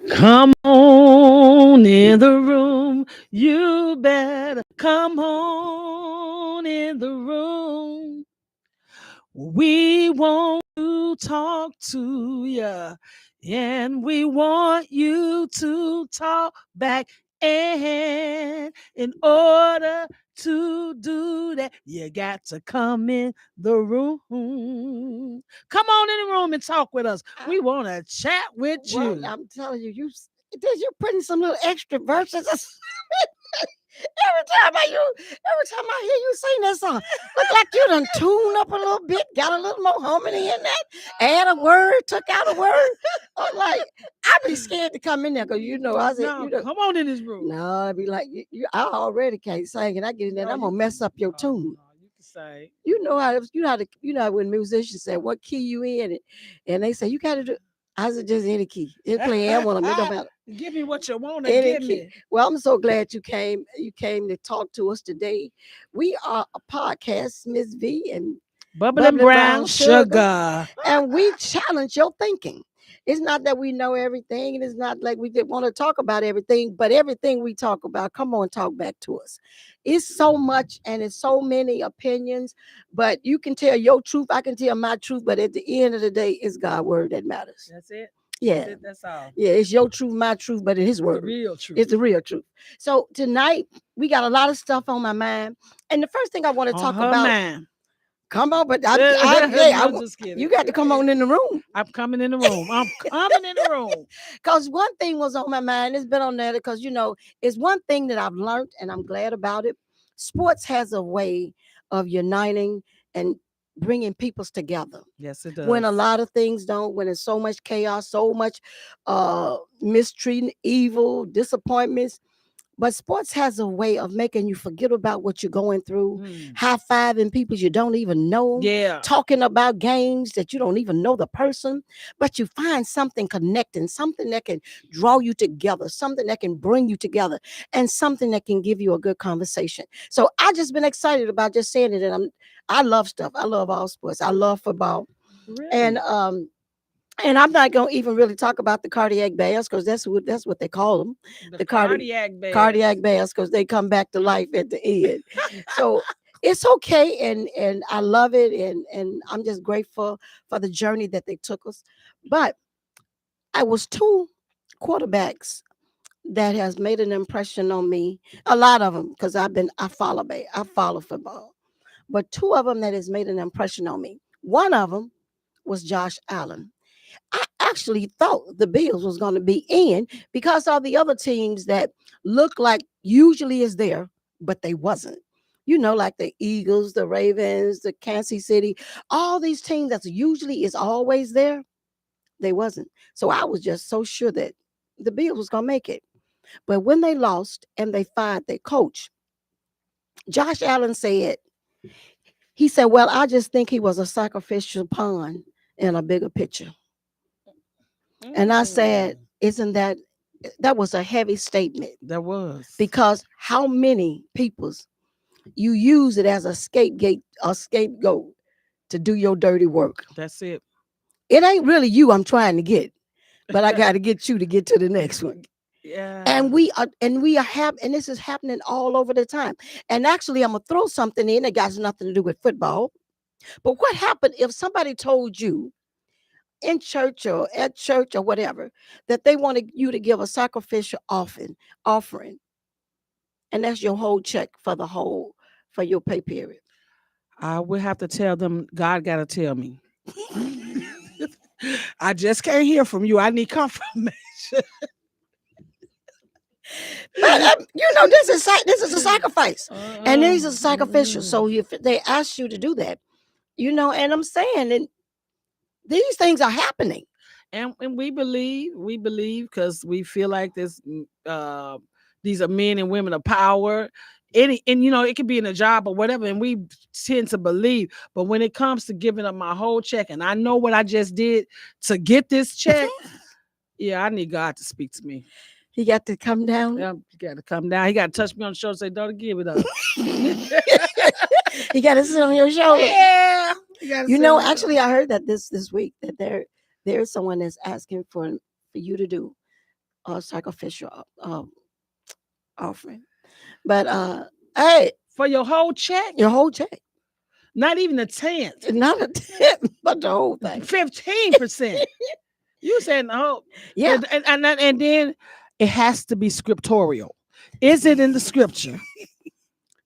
Come on in the room. You better come on in the room. We want to talk to you, and we want you to talk back. And in order to do that, you got to come in the room. Come on in the room and talk with us. We want to chat with Well, you. I'm telling you, you putting some little extra verses. Every time I hear you sing that song, look like you done tuned up a little bit, got a little more harmony in that, add a word, took out a word. I'm like, I be scared to come in there because I said, No, come on in this room. no, I be like, I already can't sing, and I get in there, I'm gonna mess up your tune. No, you can say. You know when musicians say what key you in, and they say you got to do. I said just any key. Just play any one of them. It don't matter. Give me what you want to Any give key. me. Well, I'm so glad you came. You came to talk to us today. We are a podcast, Mz.Vee and Bubblin' brown sugar. and we challenge your thinking. It's not that we know everything, and it's not like we just want to talk about everything, but everything we talk about, come on, talk back to us. It's so much and it's so many opinions, but you can tell your truth, I can tell my truth, but at the end of the day, it's God's word that matters. That's it. Yeah. That's all. Yeah, it's your truth, my truth, but it's his word. The real truth. It's the real truth. So tonight we got a lot of stuff on my mind. And the first thing I want to talk about. Man. Come on, but just kidding. You got to come on in the room. I'm coming in the room. I'm coming in the room. Because one thing was on my mind. It's been on there because, it's one thing that I've learned and I'm glad about it. Sports has a way of uniting and bringing peoples together. Yes, it does. When a lot of things don't, when there's so much chaos, so much mistreating, evil, disappointments. But sports has a way of making you forget about what you're going through, high-fiving people you don't even know, talking about games that you don't even know the person, but you find something connecting, something that can draw you together, something that can bring you together, and something that can give you a good conversation. So I just been excited about just saying it, and I love stuff. I love all sports. I love football, really? And I'm not going to even really talk about the cardiac bears because that's what they call them. The cardiac bears because they come back to life at the end. So it's okay. And I love it. And I'm just grateful for the journey that they took us. But I was two quarterbacks that has made an impression on me. A lot of them because I follow football. But two of them that has made an impression on me. One of them was Josh Allen. I actually thought the Bills was going to be in because all the other teams that look like usually is there, but they wasn't. Like the Eagles, the Ravens, the Kansas City, all these teams that usually is always there, they wasn't. So I was just so sure that the Bills was going to make it. But when they lost and they fired their coach, Josh Allen said, well, I just think he was a sacrificial pawn in a bigger picture. And I said, isn't that was a heavy statement? That was. Because how many people's you use it as a scapegoat to do your dirty work? That's it. It ain't really you I'm trying to get, but I got to get you to get to the next one. Yeah. And this is happening all over the time. And actually, I'm going to throw something in that got nothing to do with football. But what happened if somebody told you in church or at church or whatever, that they wanted you to give a sacrificial offering. And that's your whole check for your pay period. I would have to tell them, God got to tell me. I just can't hear from you. I need confirmation. But this is a sacrifice. And these are sacrificial. So if they ask you to do that, and I'm saying, and these things are happening. And we believe because we feel like this these are men and women of power. And it could be in a job or whatever, and we tend to believe. But when it comes to giving up my whole check, and I know what I just did to get this check, I need God to speak to me. He got to come down. Yeah, he got to come down. He got to touch me on the shoulder and say, "Don't give it up." He got to sit on your shoulder. Yeah. Actually, I heard that this week that there is someone that's asking for you to do a sacrificial offering. But hey, For your whole check? your whole check. Not even a tenth. Not a tenth, but the whole thing. 15%. You said no. Yeah. And then it has to be scriptorial. Is it in the scripture?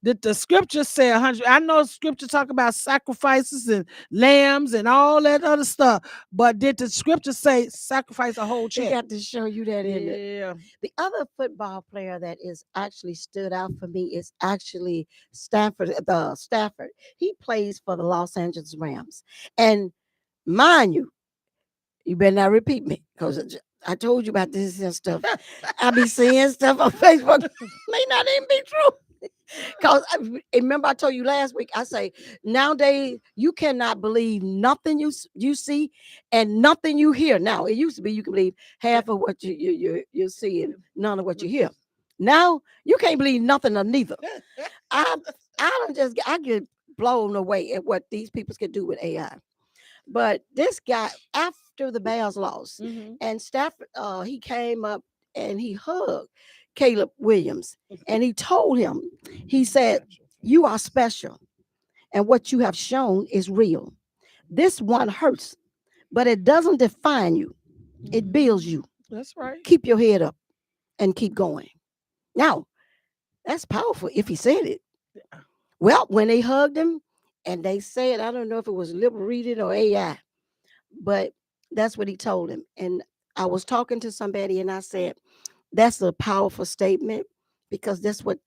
Did the scripture say 100? I know scripture talk about sacrifices and lambs and all that other stuff, but did the scripture say sacrifice a whole They check? got to show you that in it. Yeah. The other football player that is actually stood out for me is actually Stafford. He plays for the Los Angeles Rams. And mind you, you better not repeat me because I told you about this and stuff. I be seeing stuff on Facebook may not even be true. Because remember, I told you last week, I say, nowadays, you cannot believe nothing you see and nothing you hear. Now, it used to be you can believe half of what you see and none of what you hear. Now, you can't believe nothing of neither. I get blown away at what these people can do with AI. But this guy, after the Bears lost, and Stafford, he came up and he hugged Caleb Williams and he told him, he said, "You are special, and what you have shown is real. This one hurts, but it doesn't define you. It builds you. That's right. Keep your head up and keep going." Now, that's powerful if he said it. Well, when they hugged him and they said, I don't know if it was lip reading or AI, but that's what he told him. And I was talking to somebody and I said, that's a powerful statement because that's what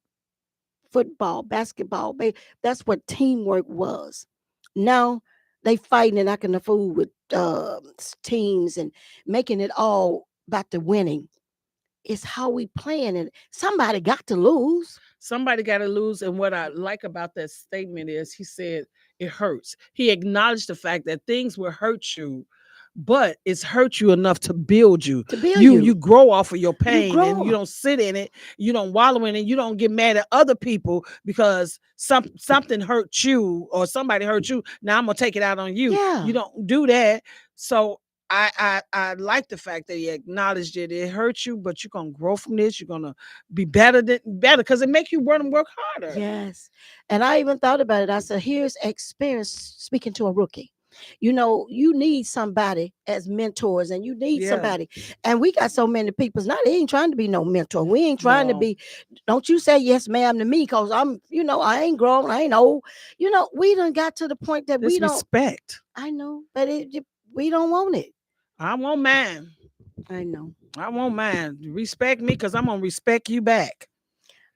football, basketball, that's what teamwork was. Now they fighting and acting a fool with teams and making it all about the winning. It's how we playing it. Somebody got to lose. Somebody got to lose. And what I like about that statement is he said it hurts. He acknowledged the fact that things will hurt you, but it's hurt you enough to build you. You grow off of your pain and you don't sit in it. You don't wallow in it. You don't get mad at other people because something hurt you or somebody hurt you. Now I'm gonna take it out on you. Yeah. You don't do that. So I like the fact that he acknowledged it. It hurt you, but you're gonna grow from this. You're gonna be better because it makes you want to work harder. Yes. And I even thought about it. I said, here's experience speaking to a rookie. You know, you need somebody as mentors and you need somebody. And we got so many people. Now they ain't trying to be no mentor. We ain't trying to be, don't you say yes, ma'am to me because I'm, I ain't grown, I ain't old. We done got to the point that we don't respect. I know, but we don't want it. I want mine. I know. I want mine. Respect me because I'm going to respect you back.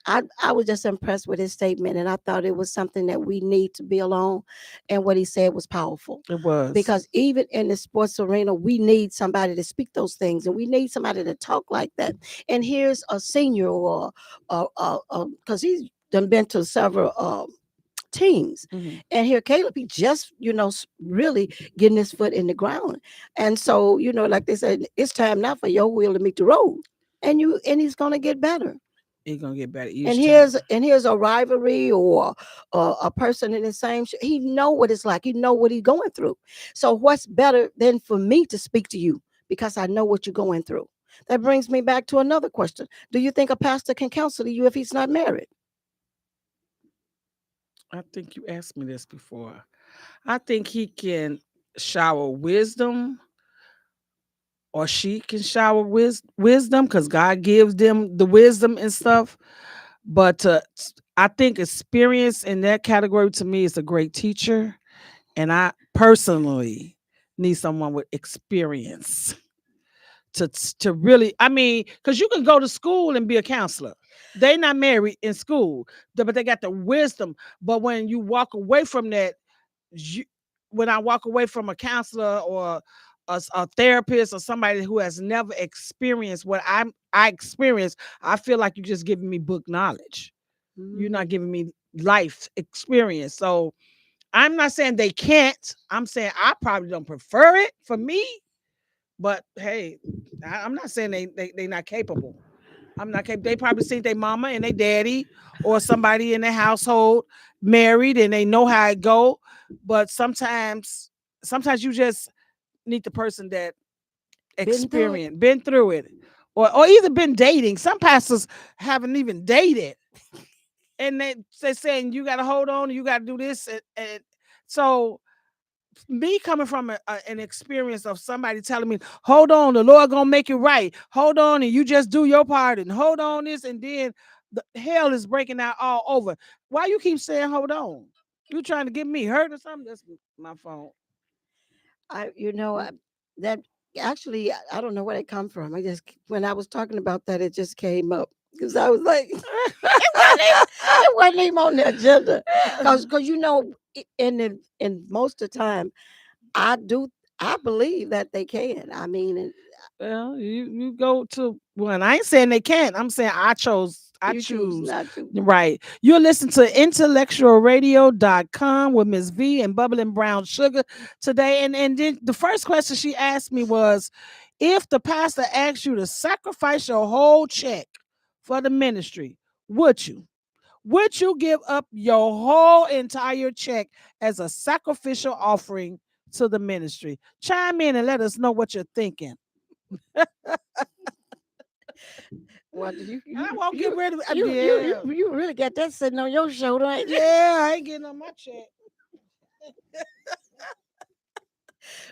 I was just impressed with his statement, and I thought it was something that we need to be alone. And what he said was powerful. It was. Because even in the sports arena, we need somebody to speak those things, and we need somebody to talk like that. And here's a senior or because he's done been to several teams. And here Caleb, he just, really getting his foot in the ground. And so, like they said, it's time now for your wheel to meet the road. And he's gonna get better. He's gonna get better. And here's a rivalry or a person in the same. He know what it's like. He know what he's going through. So what's better than for me to speak to you because I know what you're going through? That brings me back to another question. Do you think a pastor can counsel you if he's not married? I think you asked me this before. I think he can shower wisdom. Or she can shower wisdom because God gives them the wisdom and stuff. But I think experience in that category to me is a great teacher. And I personally need someone with experience to really, because you can go to school and be a counselor. They're not married in school, but they got the wisdom. But when you walk away from that, when I walk away from a counselor or a therapist or somebody who has never experienced what I experienced, I feel like you're just giving me book knowledge. You're not giving me life experience. So I'm not saying they can't. I'm saying I probably don't prefer it for me. But hey, I'm not saying they not capable. I'm not capable. They probably see their mama and their daddy or somebody in their household married and they know how it go. But sometimes you just need the person that been through it, or either been dating. Some pastors haven't even dated, and they're saying you got to hold on, you got to do this, and so me coming from an experience of somebody telling me, hold on, the Lord gonna make it right. Hold on, and you just do your part, and hold on this, and then the hell is breaking out all over. Why you keep saying hold on? You trying to get me hurt or something? That's my phone. That actually, I don't know where it come from. When I was talking about that, it just came up because I was like, it wasn't even on the agenda. Because in most of the time, I believe that they can. I mean, well, you go to one. I ain't saying they can't. I'm saying I choose not to. Right. You're listening to IntellectualRadio.com with Mz.Vee and Bubblin Brown Shugga today. And then the first question she asked me was, if the pastor asked you to sacrifice your whole check for the ministry, would you? Would you give up your whole entire check as a sacrificial offering to the ministry? Chime in and let us know what you're thinking. Well, I won't get rid of it. You really got that sitting on your shoulder, ain't you? Yeah, I ain't getting on my check.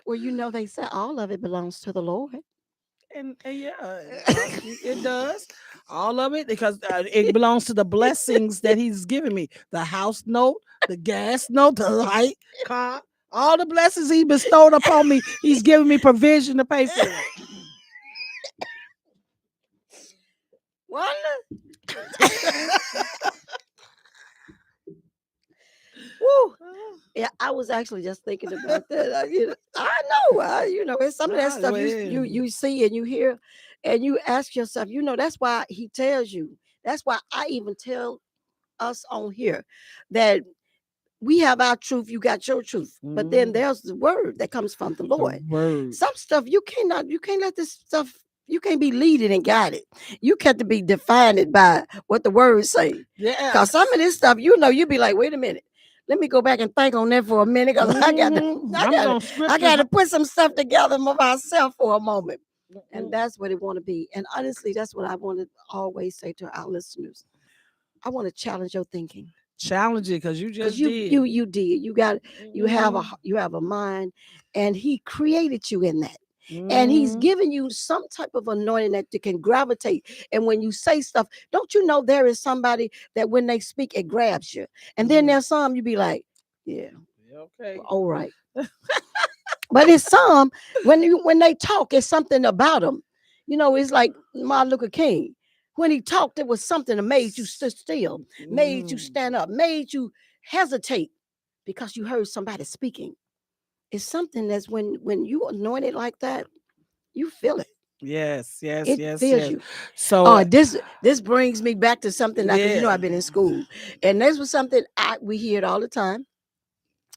Well, they say all of it belongs to the Lord. And yeah, it does. All of it, because it belongs to the blessings that he's given me. The house note, the gas note, the light, car, all the blessings he bestowed upon me. He's given me provision to pay for it. Woo. Yeah, I was actually just thinking about that. I know. It's some of that stuff you see and you hear, and you ask yourself. That's why he tells you. That's why I even tell us on here that we have our truth, you got your truth. But then there's the word that comes from the Lord. Some stuff you can't let this stuff, you can't be leaded and guided. You got to be defined by what the words say. Yeah. Because some of this stuff, you be like, wait a minute. Let me go back and think on that for a minute. Because I got to put some stuff together for myself for a moment. And that's what it want to be. And honestly, that's what I want to always say to our listeners. I want to challenge your thinking. Challenge it, because you just did. You did. You got you have a mind, and he created you in that. And he's given you some type of anointing that you can gravitate. And when you say stuff, don't you know there is somebody that when they speak, it grabs you. And then there's some you be like, yeah, okay, all right. But it's some when they talk, it's something about them. It's like Martin Luther King. When he talked, there was something that made you sit still, made you stand up, made you hesitate because you heard somebody speaking. It's something that's when you anointed like that, you feel it. Yes. It feels you. So this brings me back to something like, I've been in school, and this was something we hear it all the time.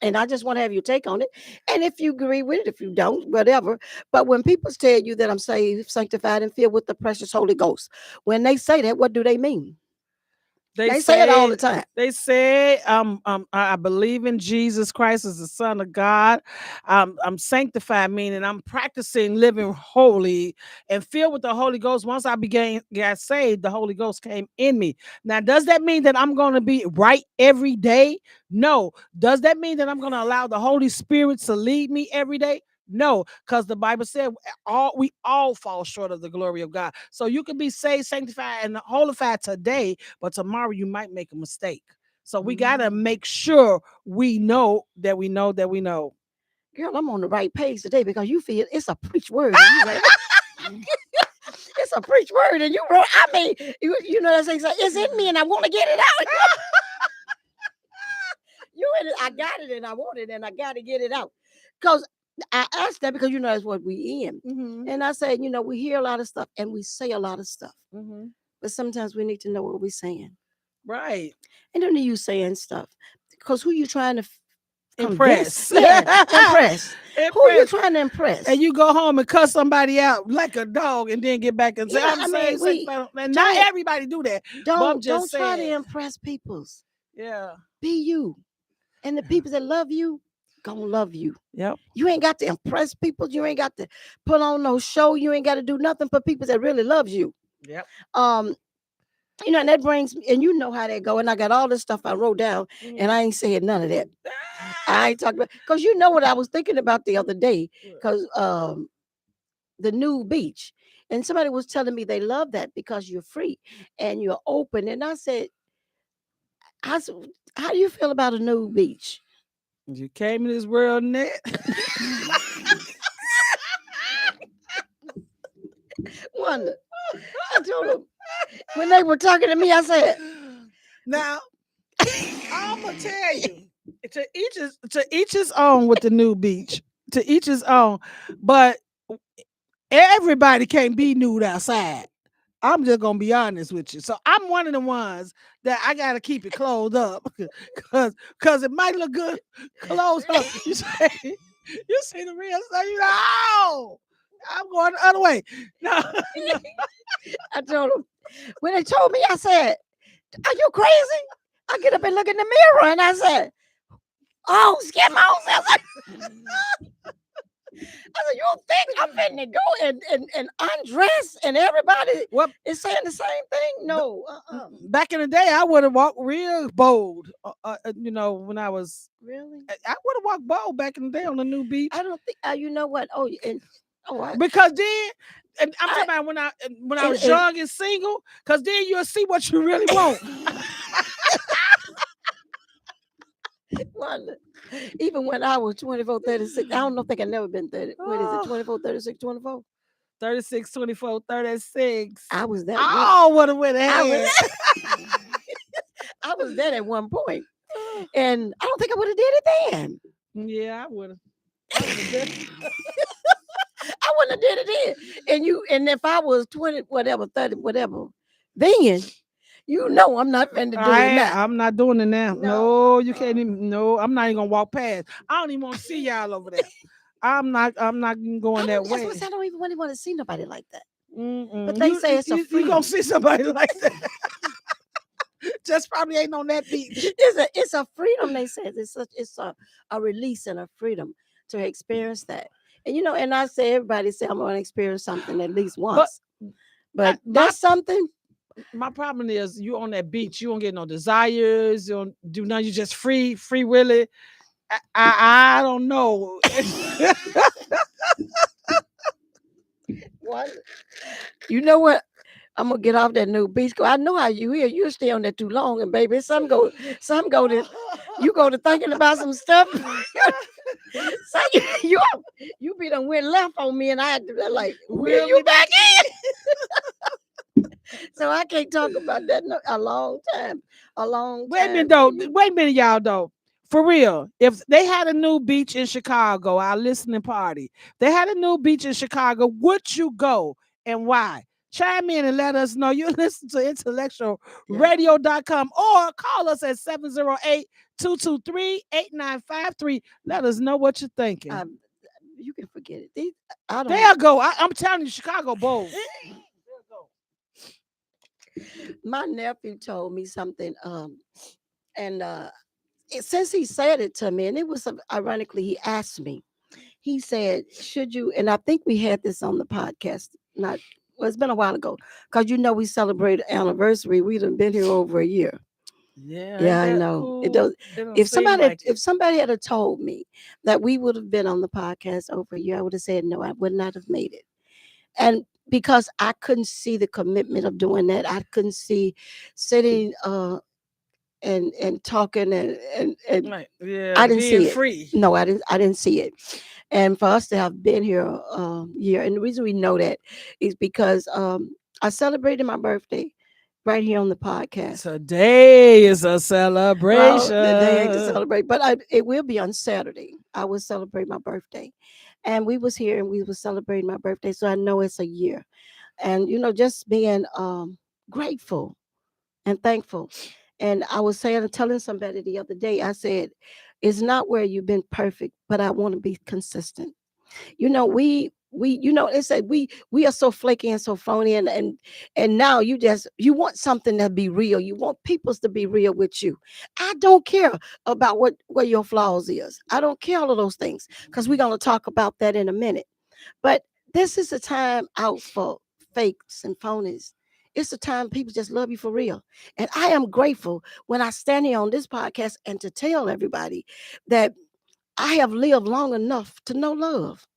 And I just want to have your take on it. And if you agree with it, if you don't, whatever. But when people tell you that I'm saved, sanctified, and filled with the precious Holy Ghost, when they say that, what do they mean? They say it all the time. They say, I believe in Jesus Christ as the Son of God. I'm sanctified, meaning I'm practicing living holy and filled with the Holy Ghost. Once I got saved, the Holy Ghost came in me. Now, does that mean that I'm going to be right every day? No. Does that mean that I'm going to allow the Holy Spirit to lead me every day? No, because the Bible said we all fall short of the glory of God. So you can be saved, sanctified, and holified today, but tomorrow you might make a mistake. So we got to make sure we know that we know that we know. Girl, I'm on the right page today because you feel it's a preach word. It's a preach word, and you wrote. I mean, you know that saying, it's in me, and I want to get it out. I got it, and I want it, and I got to get it out. Because I asked that because that's what we in. And I said, we hear a lot of stuff and we say a lot of stuff. But sometimes we need to know what we're saying. Right. And don't need you saying stuff. Because who you trying to impress? Impress. Who are you trying to impress? And you go home and cuss somebody out like a dog and then get back and say, I'm saying, not everybody do that. Don't try to impress people. Yeah. Be you. And the people that love you, gonna love you. Yep. You ain't got to impress people. You ain't got to put on no show. You ain't got to do nothing for people that really loves you. Yep. Um, and that brings me, and you know how that go. And I got all this stuff I wrote down, and I ain't saying none of that. I ain't talking about, because you know what I was thinking about the other day, because the new beach, and somebody was telling me they love that because you're free and you're open. And I said, how do you feel about a new beach? You came in this world net. Wonder. I told them when they were talking to me, I said, now I'm gonna tell you, to each his own with the new beach. To each his own, but everybody can't be nude outside. I'm just gonna be honest with you. So I'm one of the ones that I gotta keep it closed up, because it might look good closed up. You see the real stuff. You know, oh, I'm going the other way. No, no. I told them when they told me, I said, "Are you crazy?" I get up and look in the mirror, and I said, "Oh, skip myself." I said, "You think I'm finna go and undress, and everybody is saying the same thing?" No. Back in the day, I would have walked real bold. You know, when I was really, I would have walked bold back in the day on the new beach. I don't think. You know what? Oh, because then, and I'm talking about when I was young and single, because then you'll see what you really want. Even when I was 24, 36, I don't think I've never been 30. What is it? 24, 36, 24? 36, 24, 36. I was that. Oh, what a went ahead. I was that at one point. And I don't think I would have did it then. Yeah, I would have. I wouldn't have did it then. And if I was 20, whatever, 30, whatever, then you know I'm not finna do it now. I'm not doing it now. No, you can't even. No, I'm not even gonna walk past. I don't even want to see y'all over there. I'm not even going that way. I don't even want to see nobody like that. Mm-mm. But they say it's a freedom. You gonna see somebody like that? Just probably ain't on that beach. It's a freedom. They say it's a release and a freedom to experience that. And and I say everybody say I'm gonna experience something at least once. But that's something. My problem is you on that beach, you don't get no desires, you don't do nothing, you just free willy. I don't know. What? You know what? I'm gonna get off that new beach. I know how you here. You stay on there too long, and baby, some go to you go to thinking about some stuff. So you be done went left on me, and I had to like wheel you back in. So I can't talk about that a long time. Wait a minute, y'all though. For real, if they had a new beach in Chicago, our listening party, they had a new beach in Chicago, would you go and why? Chime in and let us know. You listen to IntellectualRadio.com or call us at 708-223-8953. Let us know what you're thinking. You can forget it. There go. I'm telling you, Chicago bold. My nephew told me something, and since he said it to me, and it was ironically, he asked me. He said, "Should you?" And I think we had this on the podcast. It's been a while ago, because we celebrated anniversary. We've been here over a year. Yeah, I know. Cool? It does. If somebody had told me that we would have been on the podcast over a year, I would have said no. I would not have made it, and because I couldn't see the commitment of doing that, I couldn't see sitting and talking and right. Yeah, I didn't see it. Free. No, I didn't see it. And for us to have been here a year, and the reason we know that is because I celebrated my birthday right here on the podcast. Today is a celebration. Well, the day ain't to celebrate, but it will be on Saturday. I will celebrate my birthday, and we was here and we was celebrating my birthday, so I know it's a year, and just being grateful and thankful. And I was telling somebody the other day, I said, it's not where you've been perfect, but I want to be consistent. We They say we are so flaky and so phony, and now you want something to be real. You want peoples to be real with you. I don't care about what your flaws is. I don't care all of those things, because we're going to talk about that in a minute. But this is a time out for fakes and phonies. It's a time people just love you for real. And I am grateful when I stand here on this podcast and to tell everybody that I have lived long enough to know love.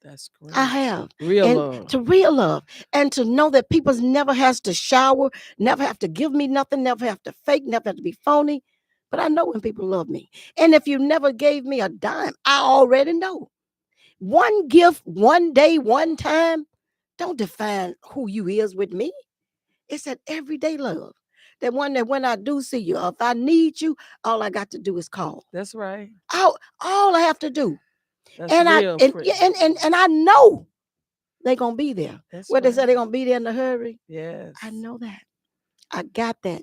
That's great. I have. Real And love. to real love. And to know that people never has to shower, never have to give me nothing, never have to fake, never have to be phony. But I know when people love me. And if you never gave me a dime, I already know. One gift, one day, one time, don't define who you is with me. It's that everyday love. That one that when I do see you, if I need you, all I got to do is call. That's right. All I have to do. That's And real. and I know they're gonna be there. That's What they right. say they're gonna be there in a hurry. Yes. I know that. I got that.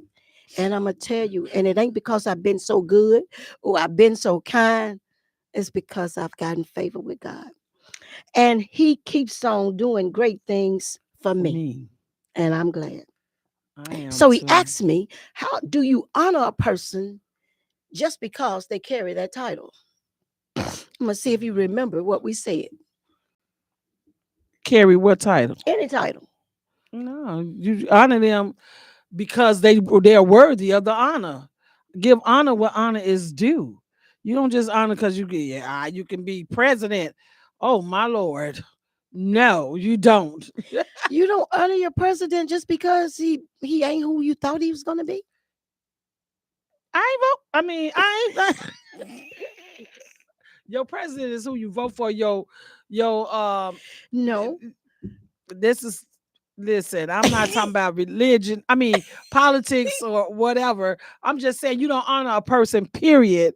And I'm gonna tell you, and it ain't because I've been so good or I've been so kind. It's because I've gotten favor with God. And he keeps on doing great things for me. And I'm glad. I am So he too. asked me, how do you honor a person just because they carry that title? I'm gonna see if you remember what we said. Carry what title? Any title. No, you honor them because they're worthy of the honor. Give honor what honor is due. You don't just honor because you can be president. Oh my lord, no, you don't. You don't honor your president just because he ain't who you thought he was gonna be. I ain't vote. I mean, I ain't. Your president is who you vote for. No. This is listen. I'm not talking about religion. I mean politics or whatever. I'm just saying you don't honor a person. Period.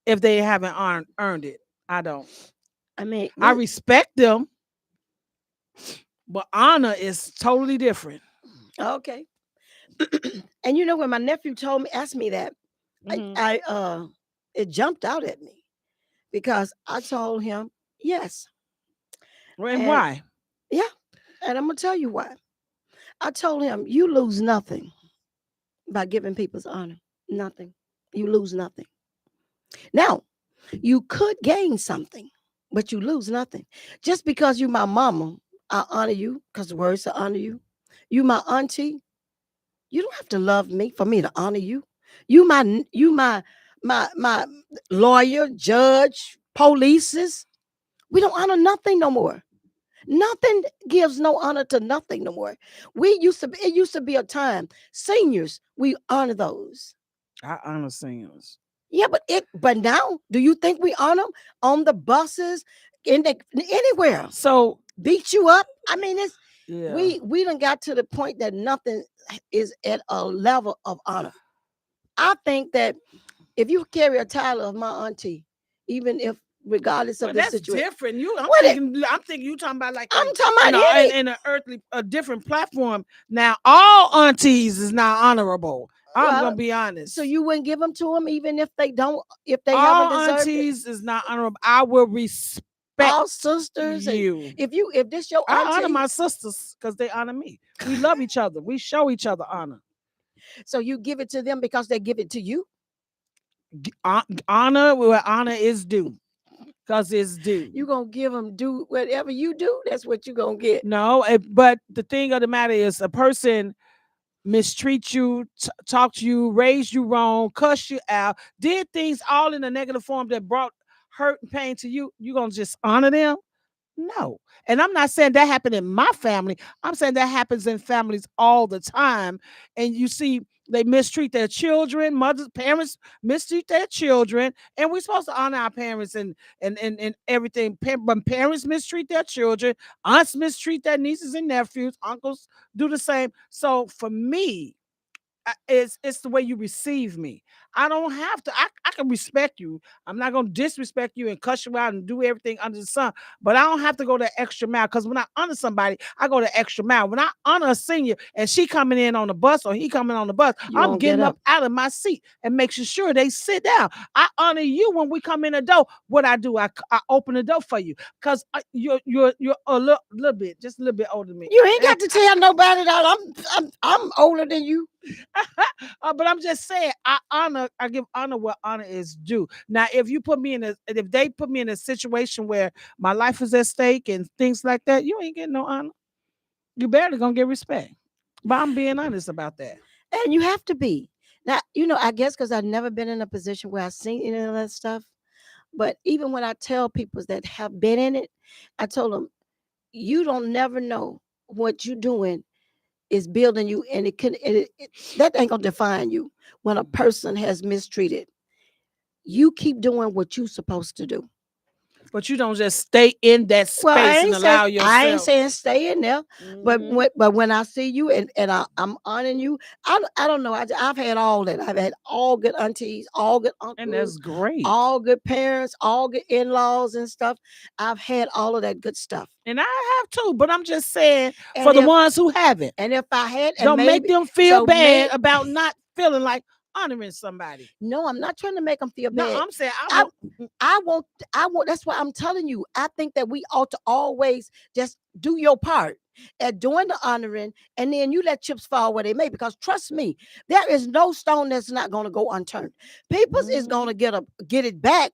If they haven't earned it, I don't. I mean, I respect them, but honor is totally different. okay. And when my nephew asked me that, I it jumped out at me because I told him yes. And why? Yeah, and I'm gonna tell you why. I told him you lose nothing by giving people's honor. Nothing. You lose nothing. Now, you could gain something, but you lose nothing. Just because you my mama, I honor you because the words to honor you. You my auntie, you don't have to love me for me to honor you. You my lawyer, judge, polices. We don't honor nothing no more. Nothing gives no honor to nothing no more. It used to be a time. Seniors, we honor those. I honor seniors. Yeah, but now, do you think we honor them on the buses, anywhere? So beat you up. I mean, yeah. we done got to the point that nothing is at a level of honor. I think that if you carry a title of my auntie, even if regardless of the situation, different. I'm thinking you talking about like I'm talking about in an earthly a different platform. Now all aunties is not honorable. I'm gonna be honest. So you wouldn't give them to them even if they don't, if they all haven't deserved aunties is not honorable. I will respect all sisters. you. If this your auntie, I honor my sisters because they honor me. We love each other. We show each other honor. So you give it to them because they give it to you. Honor where honor is due. Because it's due. You gonna give them do whatever you do. That's what you gonna get. No, but the thing of the matter is, a person mistreat you, talk to you, raised you wrong, cuss you out, did things all in a negative form that brought hurt and pain to you. You gonna just honor them? No. And I'm not saying that happened in my family. I'm saying that happens in families all the time. And you see, they mistreat their children, mothers, parents mistreat their children. And we're supposed to honor our parents and everything. When parents mistreat their children, aunts mistreat their nieces and nephews, uncles do the same. So for me, it's the way you receive me. I don't have to. I can respect you. I'm not gonna disrespect you and cuss you out and do everything under the sun. But I don't have to go the extra mile. Because when I honor somebody, I go the extra mile. When I honor a senior and she coming in on the bus or he coming on the bus, You I'm won't get getting up up. out of my seat and making sure they sit down. I honor you when we come in the door. What I do, I open the door for you because you're a little bit, just a little bit older than me. You ain't got to tell nobody that I'm older than you. But I'm just saying, I give honor where honor is due. Now, if they put me in a situation where my life is at stake and things like that, you ain't getting no honor. You barely gonna get respect. But I'm being honest about that. And you have to be. Now, I guess because I've never been in a position where I've seen any of that stuff. But even when I tell people that have been in it, I told them, you don't never know what you're doing is building you, and that ain't gonna define you. When a person has mistreated, you keep doing what you're supposed to do. But you don't just stay in that Well, space and allow I ain't yourself. saying stay in there, but Mhm. when I see you and I'm honoring you, I don't know. I've had all that. I've had all good aunties, all good And uncles, that's great. all good parents, all good in-laws and stuff. I've had all of that good stuff. And I have too, but I'm just saying for And the if ones who haven't, and if I had, and don't make maybe them feel so bad about not feeling like honoring somebody. no, I'm not trying to make them feel No, bad. I'm saying I I won't. That's why I'm telling you. I think that we ought to always just do your part at doing the honoring, and then you let chips fall where they may. Because trust me, there is no stone that's not going to go unturned. People's is going to get it back,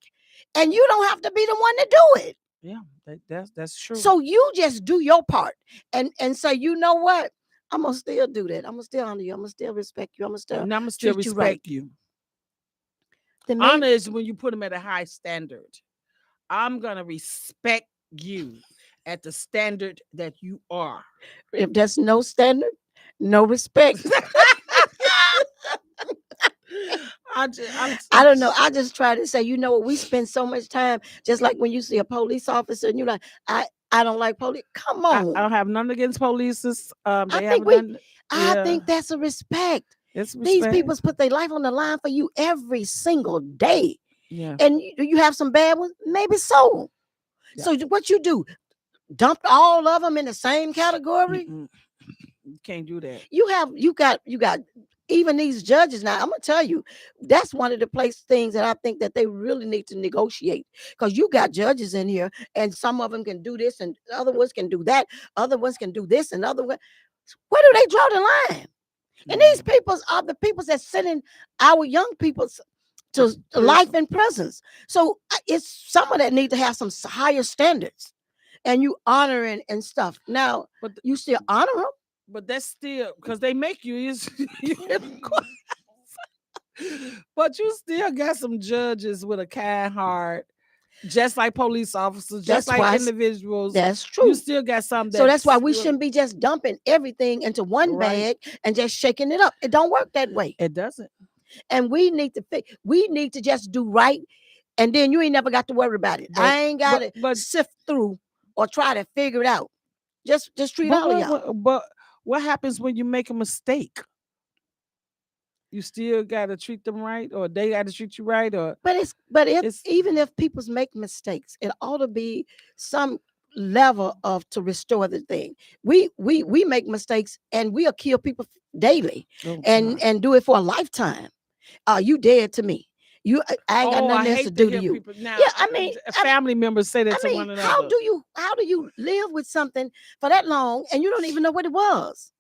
and you don't have to be the one to do it. Yeah, that's true. So you just do your part, and say, you know what? I'm gonna still do that. I'm gonna still honor you. I'm gonna still respect you. I'm gonna still And I'm gonna still treat you right. respect you. Then Honor maybe is when you put them at a high standard. I'm gonna respect you at the standard that you are. if there's no standard, no respect. I don't know. I just try to say, you know what? We spend so much time, just like when you see a police officer and you're like, I don't like police. Come I on. don't have nothing against police. I They think haven't done. I Yeah, think that's a respect. it's These respect. people put their life on the line for you every single day. Yeah. And you have some bad ones, maybe so. Yeah. So what you do? Dump all of them in the same category? Mm-mm. You can't do that. You got even these judges now. I'm gonna tell you, that's one of the things that I think that they really need to negotiate, because you got judges in here, and some of them can do this, and other ones can do that, other ones can do this, and other one. Where do they draw the line? And these peoples are the peoples that sending our young people to life in prisons. So it's someone that need to have some higher standards, and you honoring and stuff. Now, But you still honor them. but that's still because they make you is but you still got some judges with a kind heart, just like police officers, just That's like why individuals. that's You true. still got some So that's why we still- shouldn't be just dumping everything into one Right. bag and just shaking it up. It don't work that way. It doesn't. And we need to we need to just do right, and then you ain't never got to worry about it. I ain't got to sift through or try to figure it out. Just treat all of y'all. But what happens when you make a mistake? You still got to treat them right, or they got to treat you right, or But even if people make mistakes, it ought to be some level of to restore the thing. We make mistakes, and we'll kill people daily, and do it for a lifetime. You dead to me. I ain't got nothing else to do to you. Now, Yeah, I mean, family members say that to one another. how do you live with something for that long and you don't even know what it was?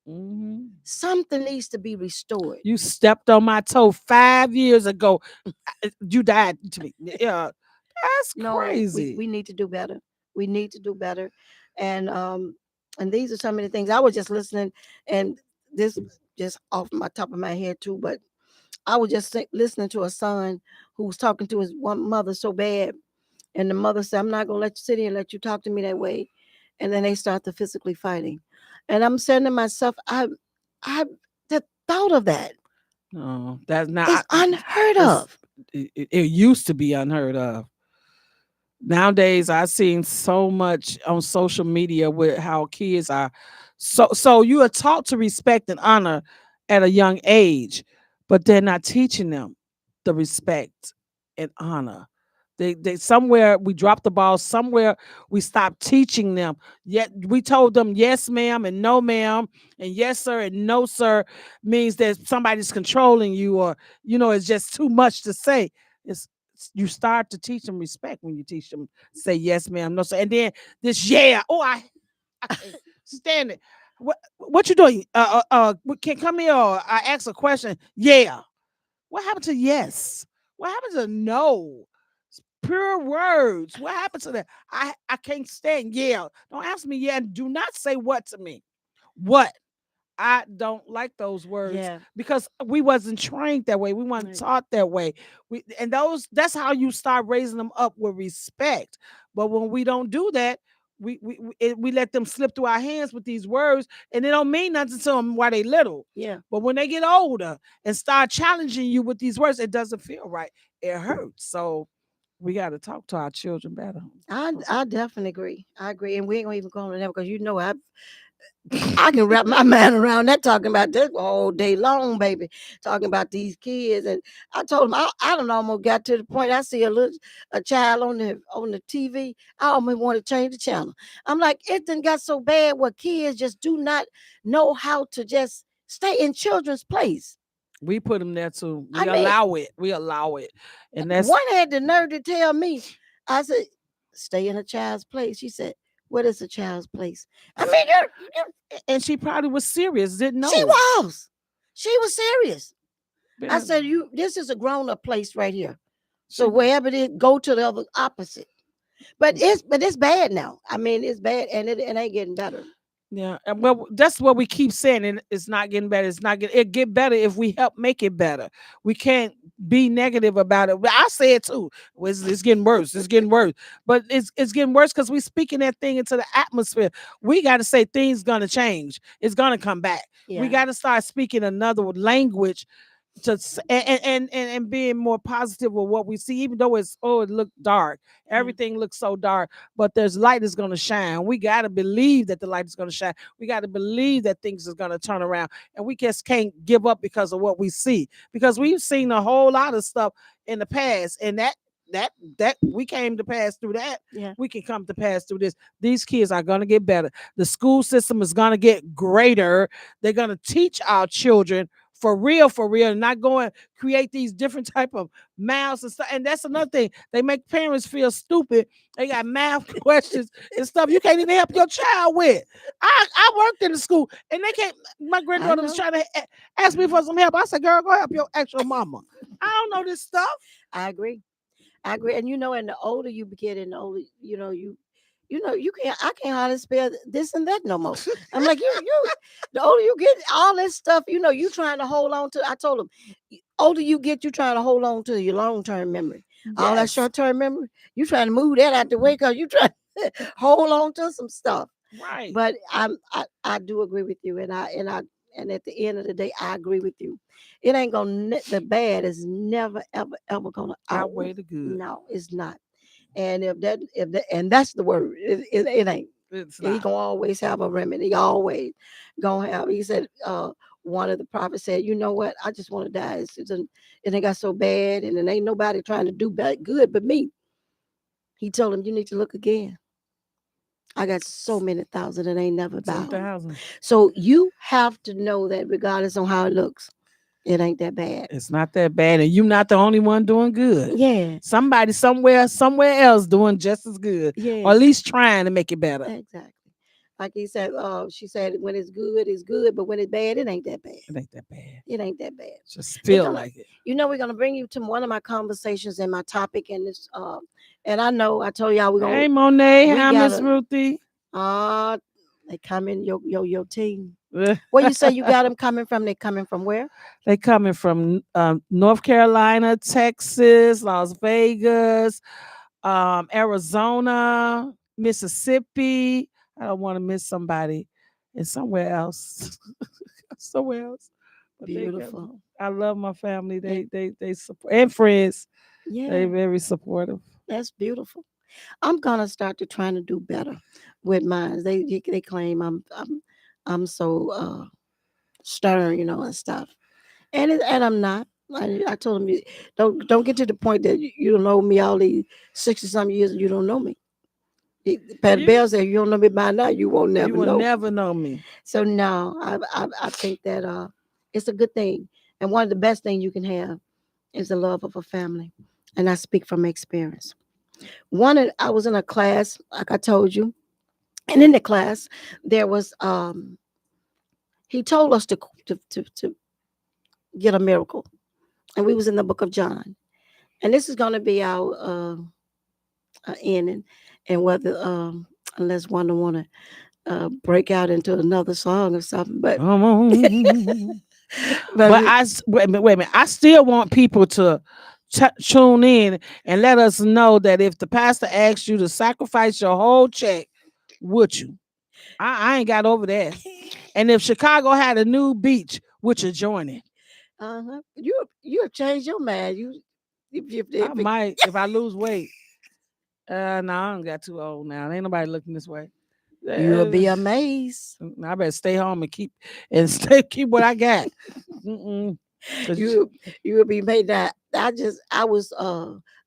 Mm-hmm. Something needs to be restored. You stepped on my toe 5 years ago. You died to me. Yeah, that's crazy. We need to do better. We need to do better. And these are some of the things I was just listening, and this just off my top of my head too, but I was just listening to a son who was talking to his one mother so bad, and the mother said, "I'm not gonna let you sit here and let you talk to me that way." And then they start to physically fighting. And I'm saying to myself, I the thought of that. No, that's not. It's unheard of. It used to be unheard of. Nowadays, I've seen so much on social media with how kids are. So you are taught to respect and honor at a young age, but they're not teaching them. the respect and honor. They somewhere we dropped the ball. Somewhere we stopped teaching them. Yet we told them yes, ma'am, and no, ma'am, and yes, sir, and no, sir means that somebody's controlling you, or it's just too much to say. It's you start to teach them respect when you teach them say yes, ma'am, no, sir, and then this yeah. Oh, I can't stand it. What you doing? Can come here or I ask a question? Yeah. What happened to yes? What happened to no? Pure words. What happened to that? I can't stand yeah. Don't ask me yeah. And do not say what to me. What? I don't like those words Yeah. because we wasn't trained that way. We weren't Right. taught that way. That's how you start raising them up with respect. But when we don't do that, we let them slip through our hands with these words, and they don't mean nothing to them while they little. Yeah. But when they get older and start challenging you with these words, it doesn't feel right. It hurts. So we got to talk to our children better. I definitely agree. I agree, and we ain't gonna even go on that because I can wrap my mind around that, talking about this all day long, baby. Talking about these kids, and I told him I don't almost got to the point. I see a child on the TV. I almost want to change the channel. I'm like, it done got so bad where kids just do not know how to just stay in children's place. We put them there too. I We mean, allow it. We allow it, and that's one had the nerve to tell me. I said, stay in a child's place. She said, what is a child's place? I mean, and she probably was serious. Didn't know. She was serious. I said, this is a grown-up place right here. So wherever it is, go to the other opposite. But it's bad now. I mean, it's bad, and it ain't getting better. Yeah, and well, that's what we keep saying, and it's not getting better. It's not getting. It get better if we help make it better. We can't be negative about it. I say it too. It's getting worse. It's getting worse. But it's getting worse because we speaking that thing into the atmosphere. We got to say things gonna change. It's gonna come back. Yeah. We got to start speaking another language and being more positive with what we see, even though it looked dark. Everything looks so dark, but there's light is going to shine. We got to believe that the light is going to shine. We got to believe that things is going to turn around, and we just can't give up because of what we see, because we've seen a whole lot of stuff in the past, and that we came to pass through that. Yeah. We can come to pass through this. These kids are going to get better. The school system is going to get greater. They're going to teach our children for real, not going create these different type of maths and stuff. And that's another thing. They make parents feel stupid. They got math questions and stuff you can't even help your child with. I worked in the school, and they can't. My granddaughter was trying to ask me for some help. I said, "Girl, go help your actual mama. I don't know this stuff." I agree. And and the older you get, and the older you can't. I can't hardly spell this and that no more. I'm like, the older you get, all this stuff, you trying to hold on to. I told him, older you get, you trying to hold on to your long term memory. Yes. All that short term memory, you trying to move that out the way because you trying to hold on to some stuff. Right. But I do agree with you, and at the end of the day, I agree with you. It ain't gonna, the bad is never ever gonna outweigh the good. No, it's not. And and that's the word. It ain't. It's He not. gonna always have a remedy. Always gonna have. He said, one of the prophets said, "You know what? I just want to die. It ain't got so bad, and it ain't nobody trying to do good but me." He told him, "You need to look again. I got so many thousand that ain't never bowed." So you have to know that regardless on how it looks, it ain't that bad. It's not that bad, and you're not the only one doing good. Yeah. Somebody somewhere else doing just as good. Yeah. Or at least trying to make it better. Exactly. Like he said, she said, when it's good, but when it's bad, it ain't that bad. It ain't that bad. It ain't that bad. Just feel like it. We're gonna bring you to one of my conversations and my topic, and this and I know I told y'all we're gonna. Hey Monet, hi Miss Ruthie. They come in your team. Where you say you got them coming from? They coming from where? They coming from North Carolina, Texas, Las Vegas, Arizona, Mississippi. I don't want to miss somebody, and somewhere else. Somewhere else. But beautiful. I love my family. They support, and friends. Yeah. They're very supportive. That's beautiful. I'm gonna start to trying to do better with mine. They claim I'm so stern, and stuff, and I'm not. I told him, don't get to the point that you don't know me all these 60-some years and you don't know me. Pat Bell said, you don't know me by now, you won't never You will know. never know me. So no, I think that it's a good thing. And one of the best things you can have is the love of a family. And I speak from experience. I was in a class, like I told you, and in the class there was he told us to get a miracle. And we was in the book of John. And this is gonna be our ending. And whether unless one wanna break out into another song or something. But Come on. but But wait a minute, wait a minute. I still want people to tune in and let us know that if the pastor asks you to sacrifice your whole check, would you? I ain't got over that. And if Chicago had a new beach, would you join it? you have changed your mind. I might if I lose weight. No, I don't got too old now. Ain't nobody looking this way. You'll be amazed. I better stay home and keep what I got. Mm-mm. You will be made that. I was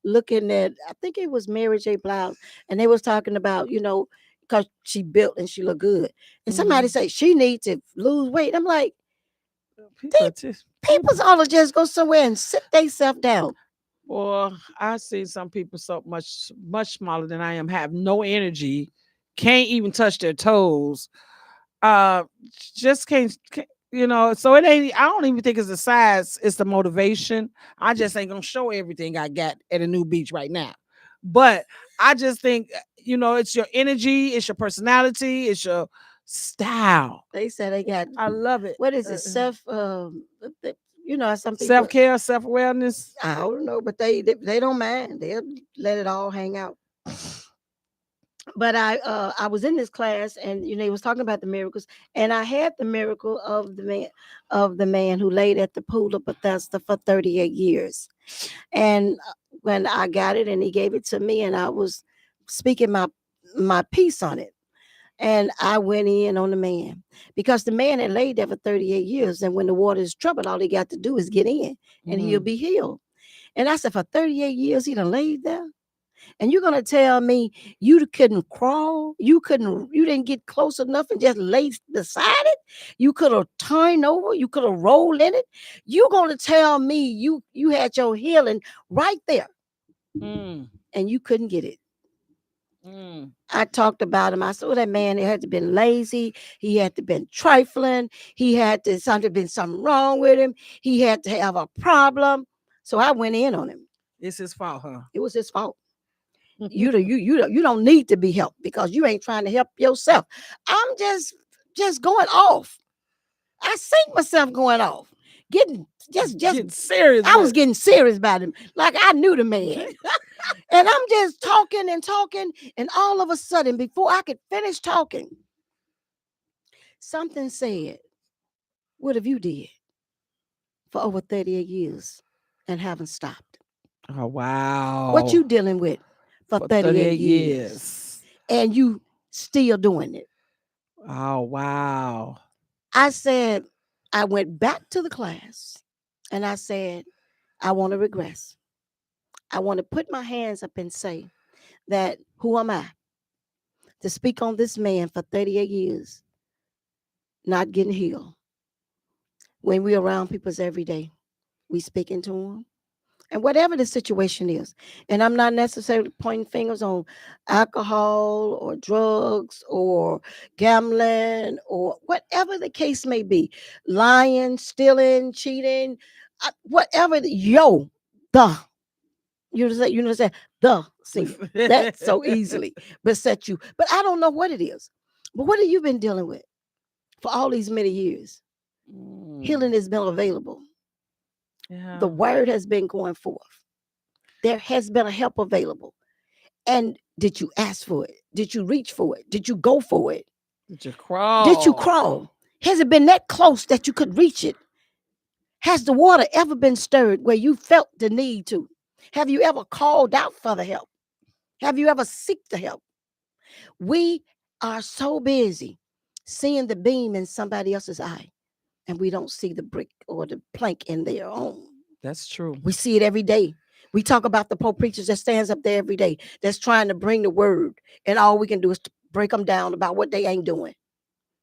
looking at, I think it was Mary J. Blige, and they was talking about, because she built and she looked good. And somebody say she needs to lose weight. I'm like, people's all to just go somewhere and sit themselves down. Well, I see some people so much smaller than I am, have no energy, can't even touch their toes. Uh, just can't. So it ain't. I don't even think it's the size; it's the motivation. I just ain't gonna show everything I got at a new beach right now. But I just think, it's your energy, it's your personality, it's your style. They said they got. I love it. What is it? Some people Self-care, self-awareness. I don't know, but they don't mind. They'll let it all hang out. But I was in this class, and they was talking about the miracles, and I had the miracle of the man who laid at the pool of Bethesda for 38 years. And when I got it, and he gave it to me, and I was speaking my piece on it, and I went in on the man, because the man had laid there for 38 years, and when the water is troubled, all he got to do is get in, and he'll be healed. And I said, for 38 years he done laid there. And you're gonna tell me you couldn't crawl, you didn't get close enough and just lay beside it, you could have turned over, you could have rolled in it. You're gonna tell me you had your healing right there, and you couldn't get it. I talked about him. I saw that man. He had to been lazy. He had to been trifling. He had to been something wrong with him. He had to have a problem. So I went in on him. It's his fault, huh? It was his fault. You don't need to be helped, because you ain't trying to help yourself. I'm just going off. I see myself going off, getting serious. I was getting serious about him, like I knew the man. And I'm just talking and talking, and all of a sudden, before I could finish talking, something said, "What have you did for over 38 years and haven't stopped? Oh, wow. What you dealing with for 38 years and you still doing it?" Oh, wow. I said, I went back to the class and I said, I want to regress. I want to put my hands up and say that, who am I to speak on this man for 38 years not getting healed? When we're around people every day, we speaking to them. And whatever the situation is, and I'm not necessarily pointing fingers on alcohol or drugs or gambling or whatever the case may be, lying, stealing, cheating, whatever. See, that so easily beset you. But I don't know what it is. But what have you been dealing with for all these many years? Healing has been available. The word has been going forth. There has been a help available. And did you ask for it? Did you reach for it? Did you go for it? Did you crawl? Did you crawl? Has it been that close that you could reach it? Has the water ever been stirred where you felt the need to? Have you ever called out for the help? Have you ever sought the help? We are so busy seeing the beam in somebody else's eye, and we don't see the brick or the plank in their own. That's true. We see it every day. We talk about the Pope preachers that stands up there every day that's trying to bring the word, and all we can do is to break them down about what they ain't doing.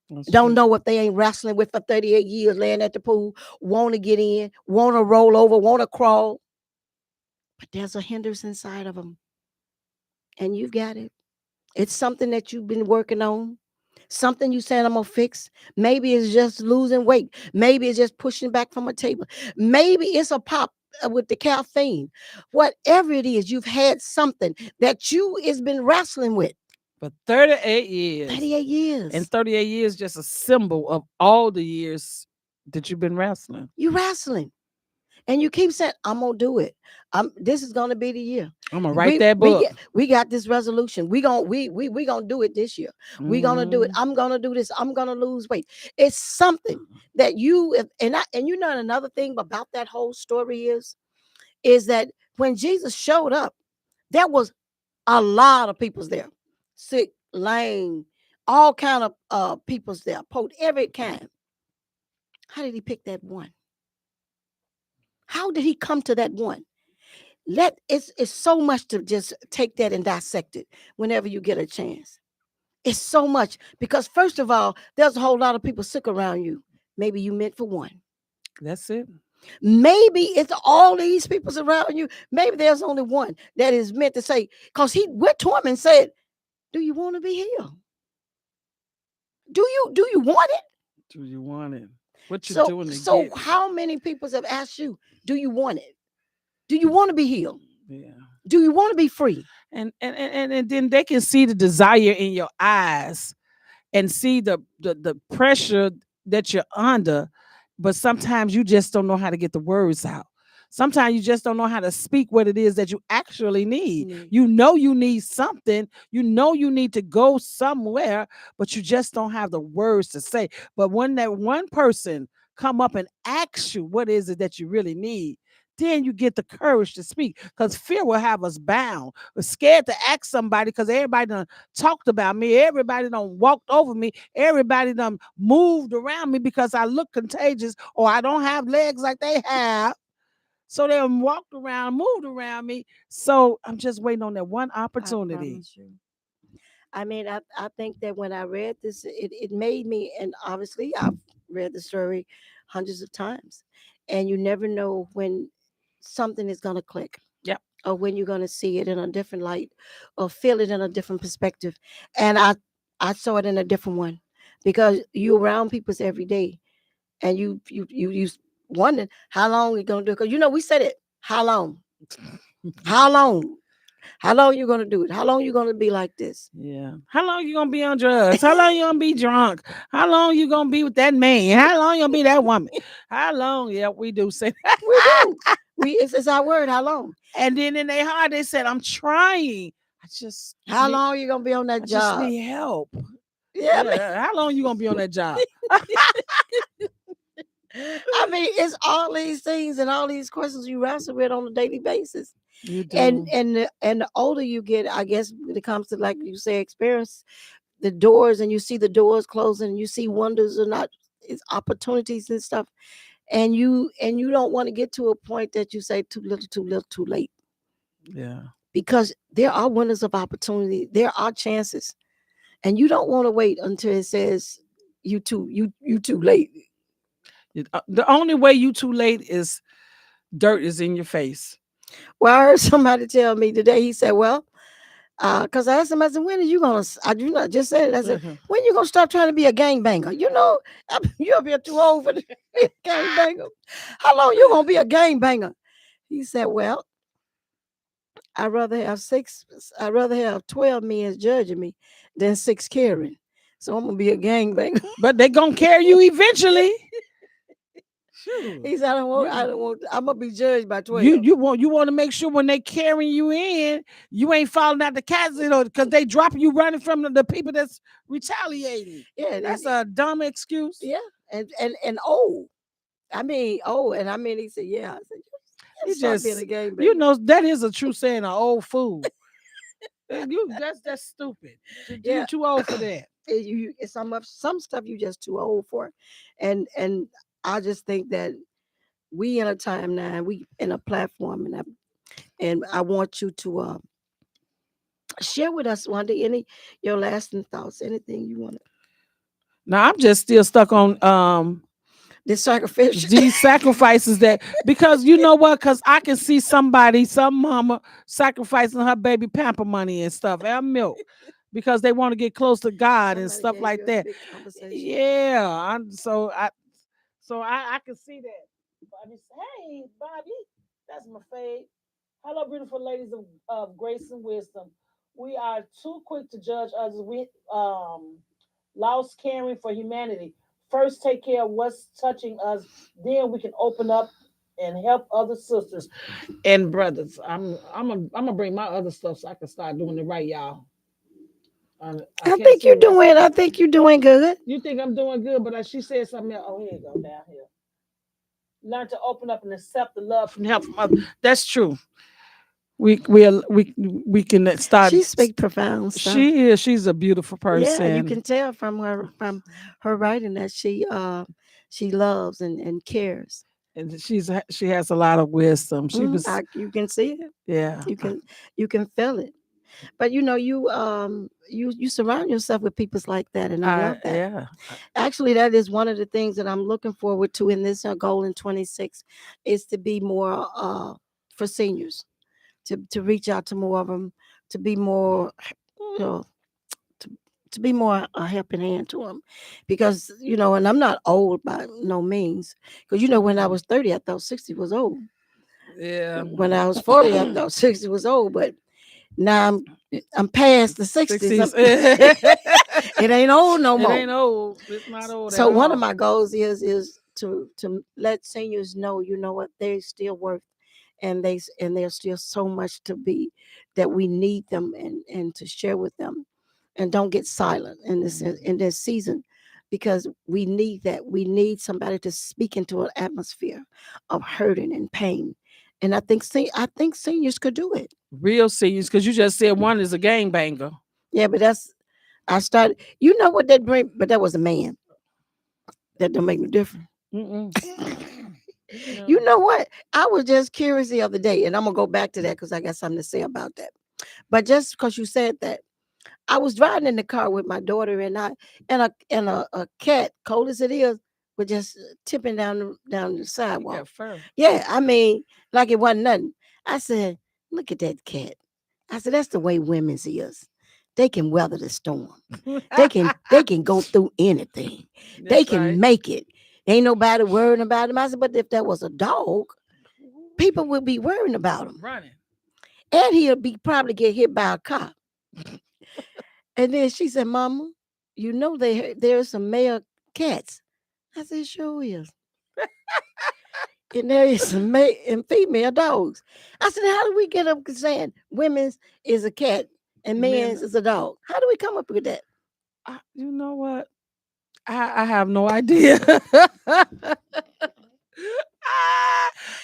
That's Don't true. know what they ain't wrestling with for 38 years, laying at the pool, want to get in, want to roll over, want to crawl. But there's a hindrance inside of them, and you've got it. It's something that you've been working on, something you said I'm gonna fix. Maybe it's just losing weight. Maybe it's just pushing back from a table. Maybe it's a pop with the caffeine. Whatever it is, you've had something that you has been wrestling with. For 38 years. 38 years. And 38 years just a symbol of all the years that you've been wrestling. You wrestling. And you keep saying, I'm gonna do it. This is gonna be the year. I'm gonna write that book. We got this resolution. We gonna do it this year. We gonna do it. I'm gonna do this. I'm gonna lose weight. It's something that you and you know another thing about that whole story is that when Jesus showed up, there was a lot of people's there, sick, lame, all kind of people's there, every kind. How did he pick that one? How did he come to that one? It's so much to just take that and dissect it whenever you get a chance. It's so much because first of all, there's a whole lot of people sick around you. Maybe you meant for one. That's it. Maybe it's all these people around you. Maybe there's only one that is meant to say, because he went to him and said, do you want to be healed? Do you want it? Do you want it? What you doing to so get it? how many people have asked you, do you want it? Do you want to be healed? Yeah. Do you want to be free? And then they can see the desire in your eyes and see the pressure that you're under, but sometimes you just don't know how to get the words out. Sometimes you just don't know how to speak what it is that you actually need. You know you need something. You know you need to go somewhere, but you just don't have the words to say. But when that one person come up and ask you what is it that you really need, then you get the courage to speak, because fear will have us bound. We're scared to ask somebody because everybody done talked about me. Everybody done walked over me. Everybody done moved around me because I look contagious or I don't have legs like they have. So they walked around, moved around me. So I'm just waiting on that one opportunity. I mean, I think that when I read this, it made me, and obviously I've read the story hundreds of times, and you never know when something is going to click. Yep. Or when you're going to see it in a different light or feel it in a different perspective. And I saw it in a different one because you around people every day and you wondering how long you're going to do it. Because, we said it. How long? How long? How long you gonna do it? How long you gonna be like this? Yeah. How long you gonna be on drugs? How long you gonna be drunk? How long you gonna be with that man? How long you gonna be that woman? How long? Yeah, we do say that. We do. It's our word. How long? And then in their heart they said, "I'm trying. How long you gonna be on that job? Just need help." Yeah. How long you gonna be on that job? I mean, it's all these things and all these questions you wrestle with on a daily basis. You do. And the older you get, I guess when it comes to, like you say, experience the doors, and you see the doors closing, and you see wonders or not, it's opportunities and stuff, and you don't want to get to a point that you say too little, too late. Yeah. Because there are windows of opportunity, there are chances, and you don't want to wait until it says you too late. The only way you too late is dirt is in your face. Well, I heard somebody tell me today. He said, "Well, because I asked him, I said, when are you gonna?" I do not just said it. I said, "When you gonna stop trying to be a gangbanger? You'll be too old for the gangbanger. How long you gonna be a gangbanger?" He said, "Well, I'd rather have 12 men judging me than 6 carrying. So I'm gonna be a gangbanger." But they gonna carry you eventually. Sure. He said, I don't want. I'm gonna be judged by 12. You want to make sure when they carrying you in, you ain't falling out the castle because they dropping you running from the people that's retaliating. Yeah, that's a dumb excuse. Yeah, and old. I mean, he said, yeah. I said, you just being a gangbanger. That is a true saying, an old fool. That's stupid. You're too old for that. Some stuff you just too old for, and I just think that we in a time now, we in a platform, and I want you to share with us, Wanda, any your lasting thoughts, anything you want to. Now I'm just still stuck on This sacrificial. these sacrifices that, because you know what, because I can see somebody, some mama sacrificing her baby pamper money and stuff and milk because they want to get close to God and Somebody stuff gave like you a that. big conversation. Yeah, I can see that. Bobby, hey Bobby, that's my fave. Hello, beautiful ladies of grace and wisdom. We are too quick to judge others. We lost caring for humanity. First, take care of what's touching us. Then we can open up and help other sisters and brothers. I'm gonna bring my other stuff so I can start doing it right, y'all. I I can't think see you're the rest. doing. I think you're doing good. You think I'm doing good, but she said something else. Oh, here you go down here. Learn to open up and accept the love from help from others. That's true. We can start. She speak profound stuff. She is. She's a beautiful Yeah, you person. can tell from her writing that she loves and cares. And she has a lot of wisdom. She was, You can see it. yeah, You can feel it. But you surround yourself with people like that, and I love that. yeah, Actually, that is one of the things that I'm looking forward to in this goal in 26 is to be more for seniors, to reach out to more of them, to be more, you know, to, to be more a helping hand to them, because and I'm not old by no means, because when I was 30, I thought 60 was old. yeah. When I was 40, I thought 60 was old, but now I'm past the 60s. 60s. It ain't old no It more. ain't old. It's not old at So one of all. my goals is to let seniors know, what, they still worth, and there's still so much to be, that we need them, and to share with them, and don't get silent in this season, because we need that. We need somebody to speak into an atmosphere of hurting and pain, and I think seniors could do it. Real seniors, because you just said one is a game banger. Yeah, but I started. You know what that bring? But that was a man. That don't make no difference. No. You know what? I was just curious the other day, and I'm gonna go back to that because I got something to say about that. But just because you said that, I was driving in the car with my daughter, and a cat, cold as it is, was just tipping down the sidewalk. Yeah, fur. Yeah, I mean, like it wasn't nothing. I said, "Look at that cat." I said, "That's the way women's is. They can weather the storm. They can go through anything. They That's can right. make it. Ain't nobody worrying about them." I said, "But if that was a dog, people would be worrying about him, Running. and he'll be probably get hit by a car." And then she said, "Mama, there's some male cats." I said, "Sure is." And there is some male and female dogs. I said, "How do we get up saying women's is a cat and men's is a dog? How do we come up with that?" You know what? I have no idea.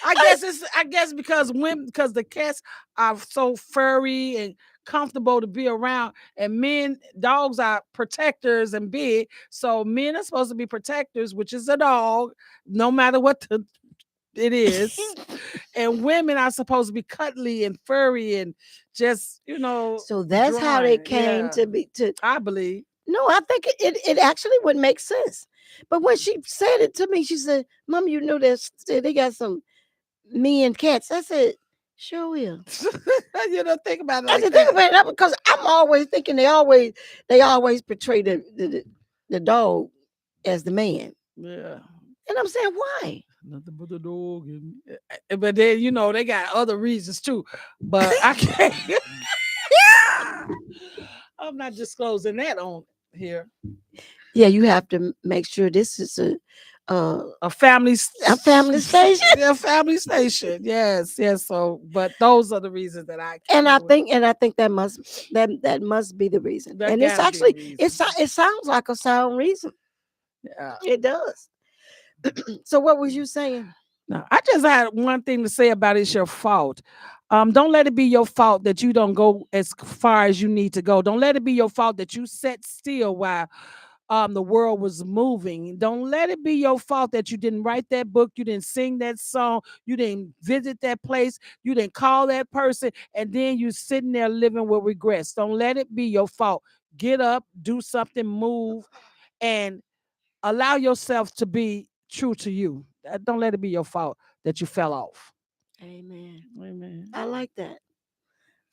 I guess because the cats are so furry and comfortable to be around, and dogs are protectors and big, so men are supposed to be protectors, which is a dog, no matter what it is. And women are supposed to be cuddly and furry and just So that's how they drawing. came Yeah, to be to. I believe. No, I think it actually would make sense. But when she said it to me, she said, "Mom, they got some men cats." I said, "Sure will." Think about it I like said, "Think that. about it," because I'm always thinking they always portray the dog as the man. Yeah. And I'm saying, why? Nothing but the dog, but then they got other reasons too. But I can't. I'm not disclosing that on here. Yeah, you have to make sure this is A family, a family station. a family station. Yes, yes. So, but those are the reasons that I And can't I do it. think that must be the reason. That And it's gotta be actually the it reason. it sounds like a sound reason. Yeah. It does. So what was you saying? No, I just had one thing to say about it's your fault. Don't let it be your fault that you don't go as far as you need to go. Don't let it be your fault that you sit still while the world was moving. Don't let it be your fault that you didn't write that book, you didn't sing that song, you didn't visit that place, you didn't call that person, and then you sitting there living with regrets. Don't let it be your fault. Get up, do something, move, and allow yourself to be true to you. Don't let it be your fault that you fell off. Amen. Amen. I like that.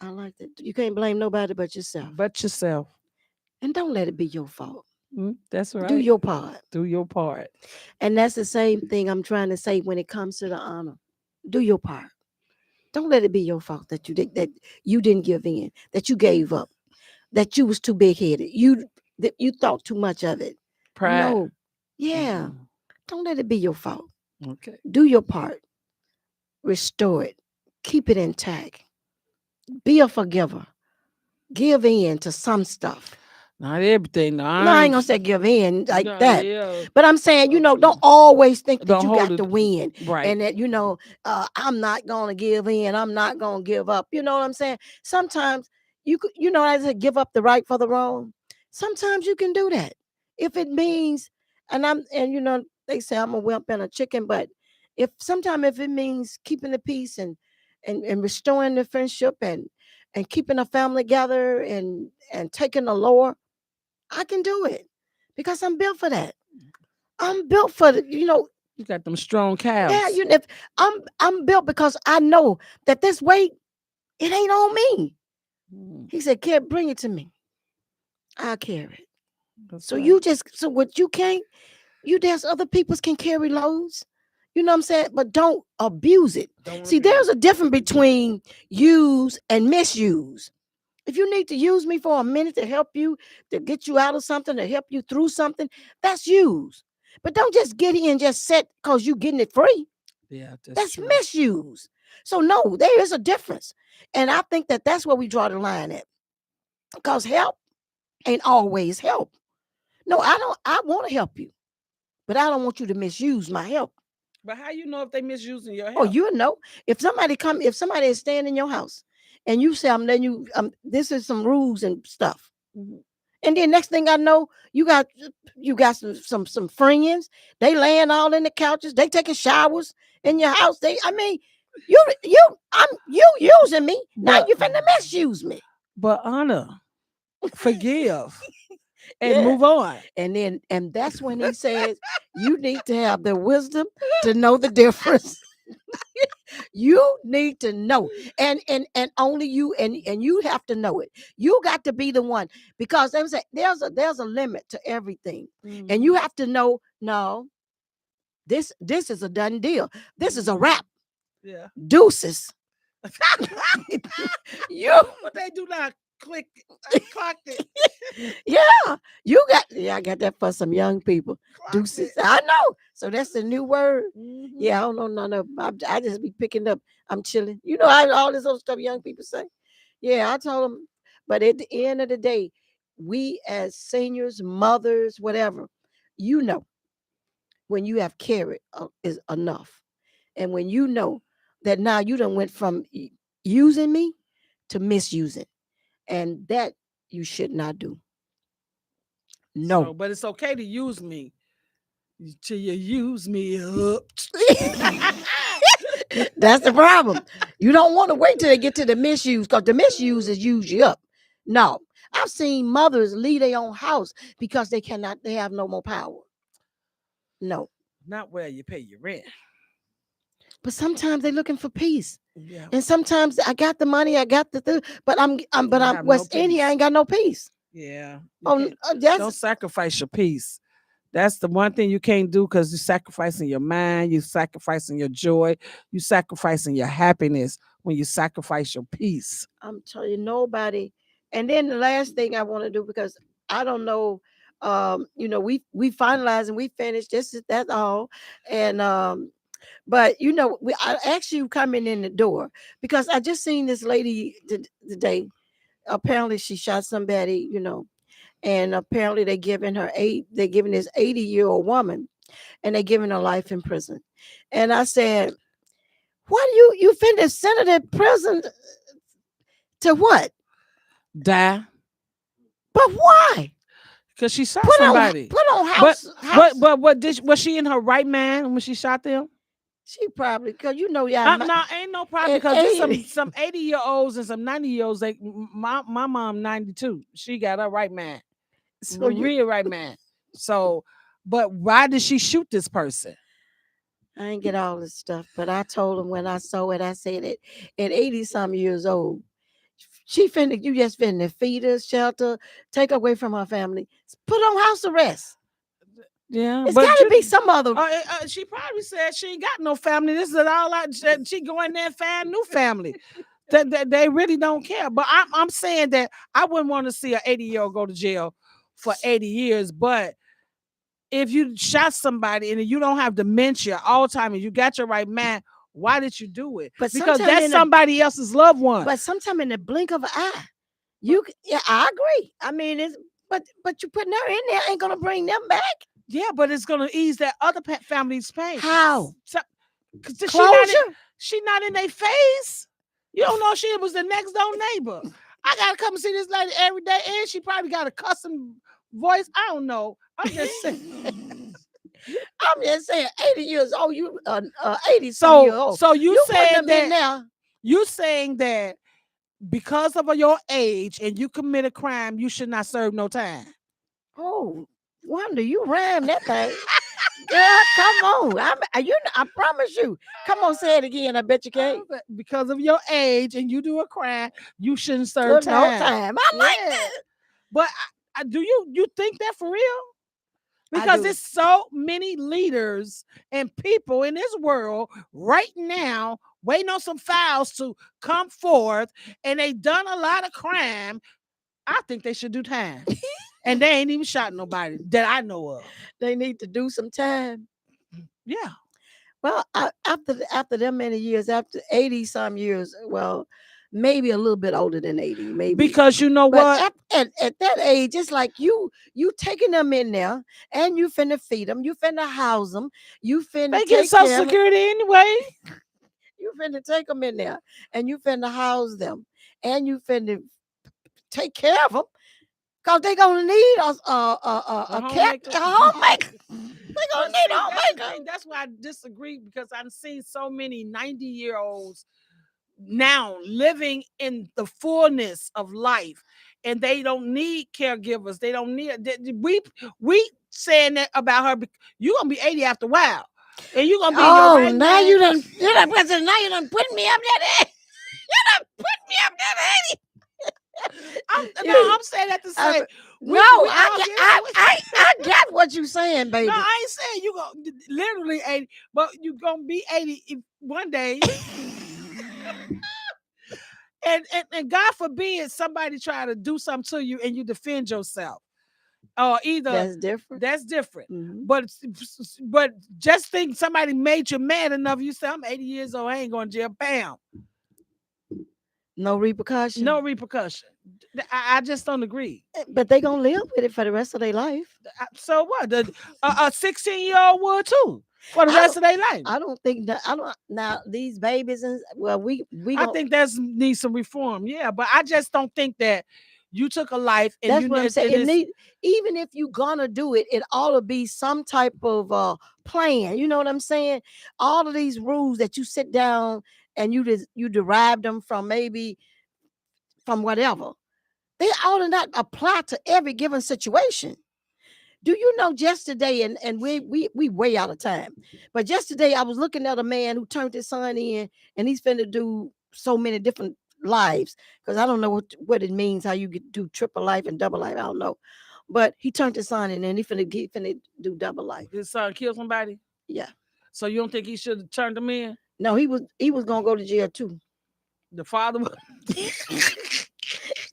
I like that. You can't blame nobody but yourself. But yourself. And don't let it be your fault. That's Do right. your part. Do your part. And that's the same thing I'm trying to say when it comes to the honor. Do your part. Don't let it be your fault that you didn't give in, that you gave up, that you was too big headed. That you thought too much of it. Pride. No. Yeah. Don't let it be your fault. Okay. Do your part. Restore it. Keep it intact. Be a forgiver. Give in to some stuff. Not everything. No, I ain't gonna say give in like that. Yeah. But I'm saying, don't always think that Don't you hold got it. to win. Right. And that, I'm not gonna give in. I'm not gonna give up. You know what I'm saying? Sometimes you could, as I give up the right for the wrong. Sometimes you can do that. If it means, and they say I'm a wimp and a chicken, but if it means keeping the peace and restoring the friendship and keeping a family together and taking the lower, I can do it because I'm built for that. I'm built for the, You got them strong calves. yeah, if I'm built because I know that this weight, it ain't on me. He said, "Kid, bring it to me. I'll carry it." That's So right. so what you can't, there's other people can carry loads. You know what I'm saying? But don't abuse it. See, there's a difference between use and misuse. If you need to use me for a minute to help you, to get you out of something, to help you through something, that's use. But don't just get in and just set because you're getting it free. Yeah, That's true. misuse. So no, there is a difference. And I think that that's where we draw the line at. Because help ain't always help. No, I want to help you. But I don't want you to misuse my help. But how you know if they misusing your help? Oh, you know. If somebody is staying in your house and you say, I'm letting you, this is some rules and stuff. And then next thing I know, you got some friends. They laying all in the couches. They taking showers in your house. You using me. Now you finna misuse me. But honor, forgive, and Yeah. move on. And that's when he says you need to have the wisdom to know the difference. You need to know, and only you and you have to know it. You got to be the one, because there's a limit to everything, and you have to know. No, this is a done deal. This is a wrap. Yeah. Deuces. But they do not clock it. Yeah, I got that for some young people. Deuces. I know. So that's the new word. Yeah, I don't know none of them. I just be picking up. I'm chilling. All this other stuff young people say. Yeah, I told them. But at the end of the day, we as seniors, mothers, whatever, when you have carried is enough. And when you know that now you done went from using me to misusing. And that you should not do. No. So, but it's okay to use me till you use me up. That's the problem. You don't want to wait till they get to the misuse, because the misuse is use you up. No. I've seen mothers leave their own house because they have no more power. No. Not where you pay your rent. But sometimes they're looking for peace. Yeah. And sometimes I got the money, I got but I'm what's in here, I ain't got no peace. Yeah. Don't sacrifice your peace. That's the one thing you can't do, because you're sacrificing your mind, you're sacrificing your joy, you're sacrificing your happiness when you sacrifice your peace. I'm telling you, nobody. And then the last thing I want to do, because I don't know, we finalized and we finished. That's all. And but I asked you coming in the door because I just seen this lady today. Apparently she shot somebody, and apparently they're giving this 80-year-old woman, and they're giving her life in prison. And I said, "What you finna send her to prison to what? Die." But why? Because she shot somebody. Put on house. But was she in her right mind when she shot them? She probably, because you know, y'all. No, ain't no problem, because there's some 80-year-olds and some 90-year-olds. Like my mom 92. She got her right mind. So real right mind. So, but why did she shoot this person? I ain't get all this stuff, but I told him when I saw it, I said it at 80-some years old. You just finna feed her, shelter, take her away from her family, put on house arrest. Yeah, it's got to be some other. She probably said she ain't got no family. This is all she go in there and find new family. that they really don't care. But I'm saying that I wouldn't want to see an 80-year-old go to jail for 80 years. But if you shot somebody and you don't have dementia, Alzheimer's, you got your right mind, why did you do it? Because that's somebody else's loved one. But sometime in the blink of an eye, I agree. I mean, but you putting her in there ain't gonna bring them back. Yeah, but it's gonna ease that other family's pain. How? Closure? She not in their face. You don't know she was the next door neighbor. I gotta come see this lady every day, and she probably got a custom voice. I don't know. I'm just saying. 80 years old. You 80 some years old. So you saying that now? You saying that because of your age and you commit a crime, you should not serve no time? Oh, Wonder, you ram that thing. Girl, come on. I promise you. Come on, say it again. I bet you can't. Because of your age and you do a crime, you shouldn't serve time. No time. I like that. But do you think that for real? Because there's so many leaders and people in this world right now waiting on some files to come forth, and they done a lot of crime. I think they should do time. And they ain't even shot nobody that I know of. They need to do some time. Yeah. Well, after them many years, after 80 some years, well, maybe a little bit older than 80, maybe. Because you know what? At that age, it's like you taking them in there, and you finna feed them, you finna house them, you finna they get Social Security anyway. You finna take them in there, and you finna house them, and you finna take care of them, because they're gonna need a homemaker. They're gonna need a homemaker. That's why I disagree, because I've seen so many 90-year-olds now living in the fullness of life, and they don't need caregivers. They don't need. We saying that about her. You're gonna be 80 after a while, and you're gonna be. Now you done president. Now you done put me up that. You done put me up that 80. I'm saying that to say. I got what you saying, baby. No, I ain't saying you gonna literally 80, but you gonna be 80 one day. and God forbid somebody try to do something to you and you defend yourself. Or either that's different. Mm-hmm. But just think somebody made you mad enough, you say, I'm 80 years old, I ain't going to jail. Bam. No repercussion. No repercussion. I just don't agree. But they gonna live with it for the rest of their life. So what? A 16-year-old would too for the rest of their life. I don't think that. I don't. Now these babies and I think that needs some reform. Yeah, but I just don't think that you took a life. And that's what I'm saying. Even if you gonna do it, it ought to be some type of plan. You know what I'm saying? All of these rules that you sit down and you derive them from from whatever. They ought to not apply to every given situation. Do you know just today, and we way out of time, but just today I was looking at a man who turned his son in, and he's finna do so many different lives, because I don't know what it means, how you do triple life and double life. I don't know. But he turned his son in, and he finna do double life. His son killed somebody? Yeah. So you don't think he should have turned him in? No, he was gonna go to jail too. The father was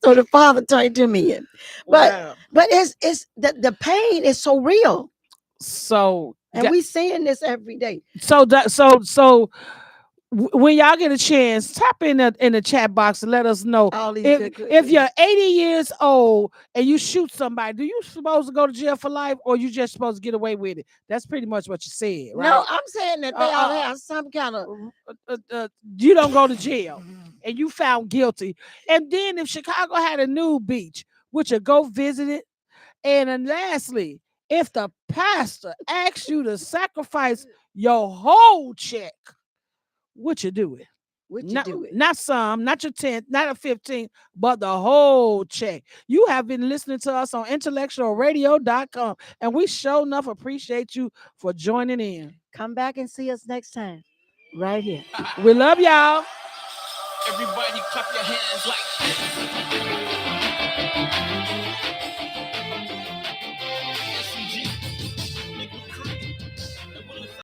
so the father turned him in. But it's the pain is so real. So we seeing this every day. So when y'all get a chance, tap in the chat box and let us know if you're 80 years old and you shoot somebody, do you supposed to go to jail for life, or you just supposed to get away with it? That's pretty much what you said, right? No, I'm saying that they ought to have some kind of you don't go to jail and you found guilty. And then if Chicago had a nude beach, would you go visit it And then lastly, if the pastor asks you to sacrifice your whole check, what you do it? Not some, not your 10th, not a 15th, but the whole check. You have been listening to us on IntellectualRadio.com, and we sure enough appreciate you for joining in. Come back and see us next time, right here. We love y'all. Everybody clap your hands like this.